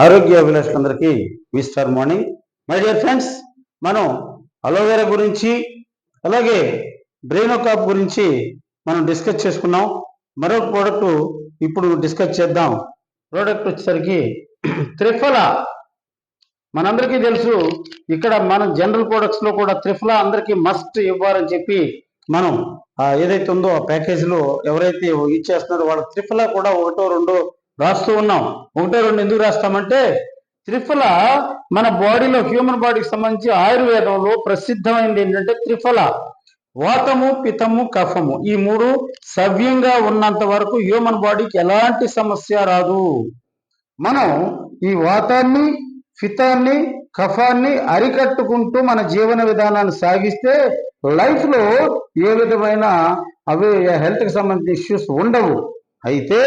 ఆరోగ్య అభిలాషులందరికీ mister morning. My dear friends, మనం అలోవెరా గురించి అలాగే బ్రెయినోకాప్ గురించి మనం డిస్కస్ చేసుకున్నాం. మరొక ప్రోడక్ట్ ఇప్పుడు డిస్కస్ చేద్దాం. ప్రోడక్ట్ వచ్చేసరికి త్రిఫలా. మనందరికీ తెలుసు, ఇక్కడ మనం జనరల్ ప్రొడక్ట్స్ లో కూడా త్రిఫలా అందరికీ మస్ట్ ఇవ్వాలని చెప్పి మనం ఏదైతే ఉందో ఆ ప్యాకేజీలో ఎవరైతే ఇచ్చేస్తున్నారో వాళ్ళ త్రిఫలా కూడా ఒకటో రెండో రాస్తూ ఉన్నాం. ఒకటో రెండు ఎందుకు రాస్తామంటే, త్రిఫలా మన బాడీలో హ్యూమన్ బాడీకి సంబంధించి ఆయుర్వేదంలో ప్రసిద్ధమైనది ఏంటంటే త్రిఫల. వాతము, పితము, కఫము ఈ మూడు సవ్యంగా ఉన్నంత వరకు హ్యూమన్ బాడీకి ఎలాంటి సమస్య రాదు. మనం ఈ వాతాన్ని, పితాన్ని, కఫాన్ని అరికట్టుకుంటూ మన జీవన విధానాన్ని సాగిస్తే లైఫ్ లో ఏ విధమైన అవి హెల్త్ కి సంబంధించిన ఇష్యూస్ ఉండవు. అయితే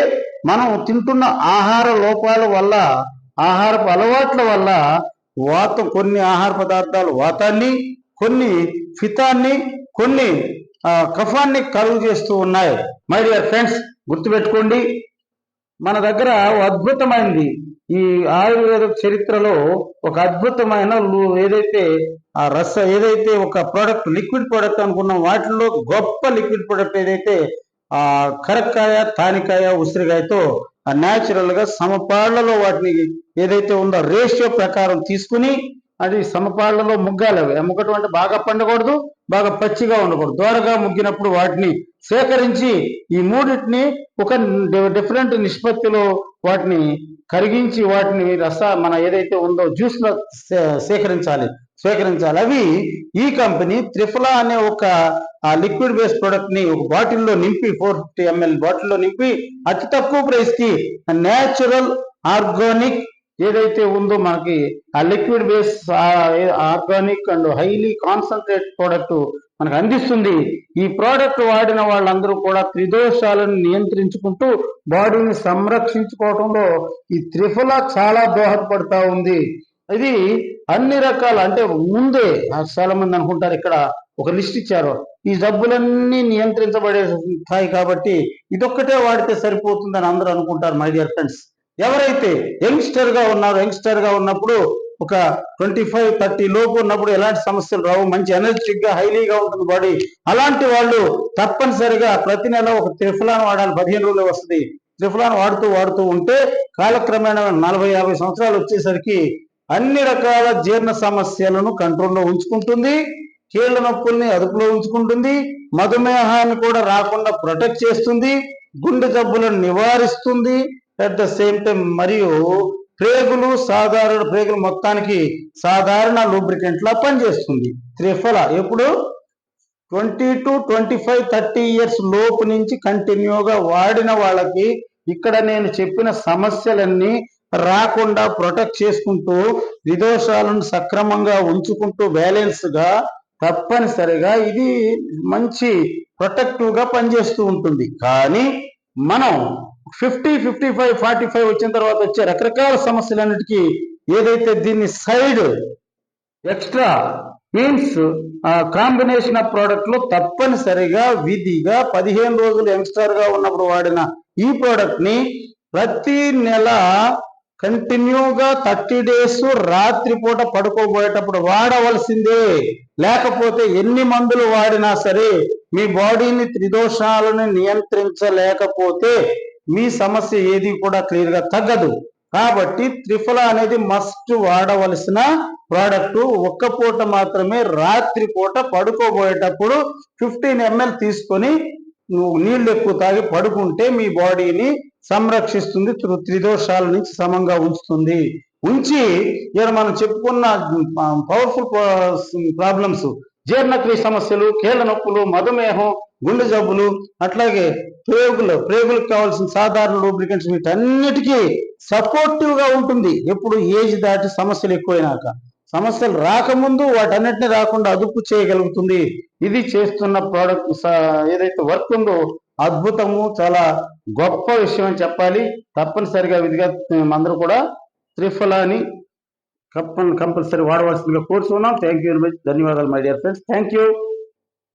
మనం తింటున్న ఆహార లోపాల వల్ల, ఆహారపు అలవాట్ల వల్ల కొన్ని ఆహార పదార్థాలు వాతాన్ని, కొన్ని ఫితాన్ని, కొన్ని కఫాన్ని కలుగు చేస్తూ ఉన్నాయి. మై డియర్ ఫ్రెండ్స్, గుర్తుపెట్టుకోండి, మన దగ్గర అద్భుతమైనది ఈ ఆయుర్వేద చరిత్రలో ఒక అద్భుతమైన ఏదైతే ఒక ప్రోడక్ట్, లిక్విడ్ ప్రోడక్ట్ అనుకున్నాం, వాటిల్లో గొప్ప లిక్విడ్ ప్రోడక్ట్ ఏదైతే కరక్కాయ, తానికాయ, ఉసిరికాయతో న్యాచురల్ గా సమపాళ్లలో వాటిని ఏదైతే ఉందో రేషియో ప్రకారం తీసుకుని అది సమపాళ్లలో ముగ్గాలి. ముగ్గటం అంటే బాగా పండకూడదు, బాగా పచ్చిగా ఉండకూడదు. దోరగా ముగ్గినప్పుడు వాటిని సేకరించి ఈ మూడింటిని ఒక డిఫరెంట్ నిష్పత్తిలో వాటిని కరిగించి వాటిని మన ఏదైతే ఉందో జ్యూస్ లో సేకరించాలి. అవి ఈ కంపెనీ త్రిఫలా అనే ఒక లిక్విడ్ బేస్డ్ ప్రొడక్ట్ ని ఒక బాటిల్లో నింపి 450 ml బాటిల్లో నింపి అతి తక్కువ ప్రైస్ కి న్యాచురల్ ఆర్గానిక్ ఏదైతే ఉందో మనకి ఆ liquid base organic and highly concentrate product మనకు అందిస్తుంది. ఈ ప్రోడక్ట్ వాడిన వాళ్ళందరూ కూడా త్రిదోషాలను నియంత్రించుకుంటూ బాడీని సంరక్షించుకోవడంలో ఈ త్రిఫలా చాలా దోహదపడతా ఉంది. ఇది అన్ని రకాల, అంటే ముందే చాలా మంది అనుకుంటారు, ఇక్కడ ఒక లిస్ట్ ఇచ్చారు, ఈ జబ్బులన్నీ నియంత్రించబడేస్తాయి కాబట్టి ఇదొక్కటే వాడితే సరిపోతుందని అందరూ అనుకుంటారు. మై డియర్ ఫ్రెండ్స్, ఎవరైతే యంగ్స్టర్ గా ఉన్నప్పుడు ఒక 25-30 లోపు ఉన్నప్పుడు ఎలాంటి సమస్యలు రావు, మంచి ఎనర్జెటిక్ గా హైలీగా ఉంటుంది బాడీ, అలాంటి వాళ్ళు తప్పనిసరిగా ప్రతి నెల ఒక త్రిఫలాను వాడాలి. 15 రోజులు వస్తుంది. త్రిఫలాను వాడుతూ ఉంటే కాలక్రమేణా 40-50 సంవత్సరాలు వచ్చేసరికి అన్ని రకాల జీర్ణ సమస్యలను కంట్రోల్లో ఉంచుకుంటుంది, కీళ్ల నొప్పుల్ని అదుపులో ఉంచుకుంటుంది, మధుమేహాన్ని కూడా రాకుండా ప్రొటెక్ట్ చేస్తుంది, గుండె జబ్బులను నివారిస్తుంది. అట్ ద సేమ్ టైం మరియు ప్రేగులు మొత్తానికి సాధారణ లూబ్రికెంట్ లా పనిచేస్తుంది. త్రిఫలా ఎప్పుడు 20-25-30 ఇయర్స్ లోపు నుంచి కంటిన్యూగా వాడిన వాళ్ళకి ఇక్కడ నేను చెప్పిన సమస్యలన్నీ రాకుండా ప్రొటెక్ట్ చేసుకుంటూ విదోషాలను సక్రమంగా ఉంచుకుంటూ బ్యాలెన్స్ గా తప్పనిసరిగా ఇది మంచి ప్రొటెక్టివ్ గా పనిచేస్తూ ఉంటుంది. కానీ మనం 50-55-45 వచ్చిన తర్వాత వచ్చే రకరకాల సమస్యలన్నిటికీ ఏదైతే దీన్ని side extra means combination of product లో తప్పనిసరిగా విధిగా 15 రోజులు యంగ్స్టర్ గా ఉన్నప్పుడు వాడిన ఈ ప్రోడక్ట్ ని ప్రతి నెల కంటిన్యూగా 30 డేస్ రాత్రిపూట పడుకోబోయేటప్పుడు వాడవలసిందే. లేకపోతే ఎన్ని మందులు వాడినా సరే మీ బాడీని త్రిదోషాలను నియంత్రించలేకపోతే మీ సమస్య ఏది కూడా క్లియర్ గా తగ్గదు. కాబట్టి త్రిఫలా అనేది మస్ట్ వాడవలసిన ప్రోడక్ట్. ఒక్క పూట మాత్రమే, రాత్రి పూట పడుకోబోయేటప్పుడు 15 ml తీసుకొని నీళ్లు ఎక్కువ తాగి పడుకుంటే మీ బాడీని సంరక్షిస్తుంది, త్రిదోషాల నుంచి సమంగా ఉంచి మనం చెప్పుకున్న పవర్ఫుల్ ప్రాబ్లమ్స్, జీర్ణక్రియ సమస్యలు, కీళ్ల నొప్పులు, మధుమేహం, గుండె జబ్బులు, అట్లాగే ప్రేగులకు కావాల్సిన సాధారణ లూబ్రికెంట్స్, వీటన్నిటికీ సపోర్టివ్ గా ఉంటుంది. ఎప్పుడు ఏజ్ దాటి సమస్యలు ఎక్కువైనాక, సమస్యలు రాకముందు వాటన్నిటిని రాకుండా అదుపు చేయగలుగుతుంది. ఇది చేస్తున్న ప్రోడక్ట్ ఏదైతే వర్క్ ఉందో అద్భుతము, చాలా గొప్ప విషయం అని చెప్పాలి. తప్పనిసరిగా విధిగా అందరూ కూడా త్రిఫలాని కంపల్సరీ వాడవలసిందిగా కోరుతున్నాం. Thank you very much. ధన్యవాదాలు my dear friends. Thank you.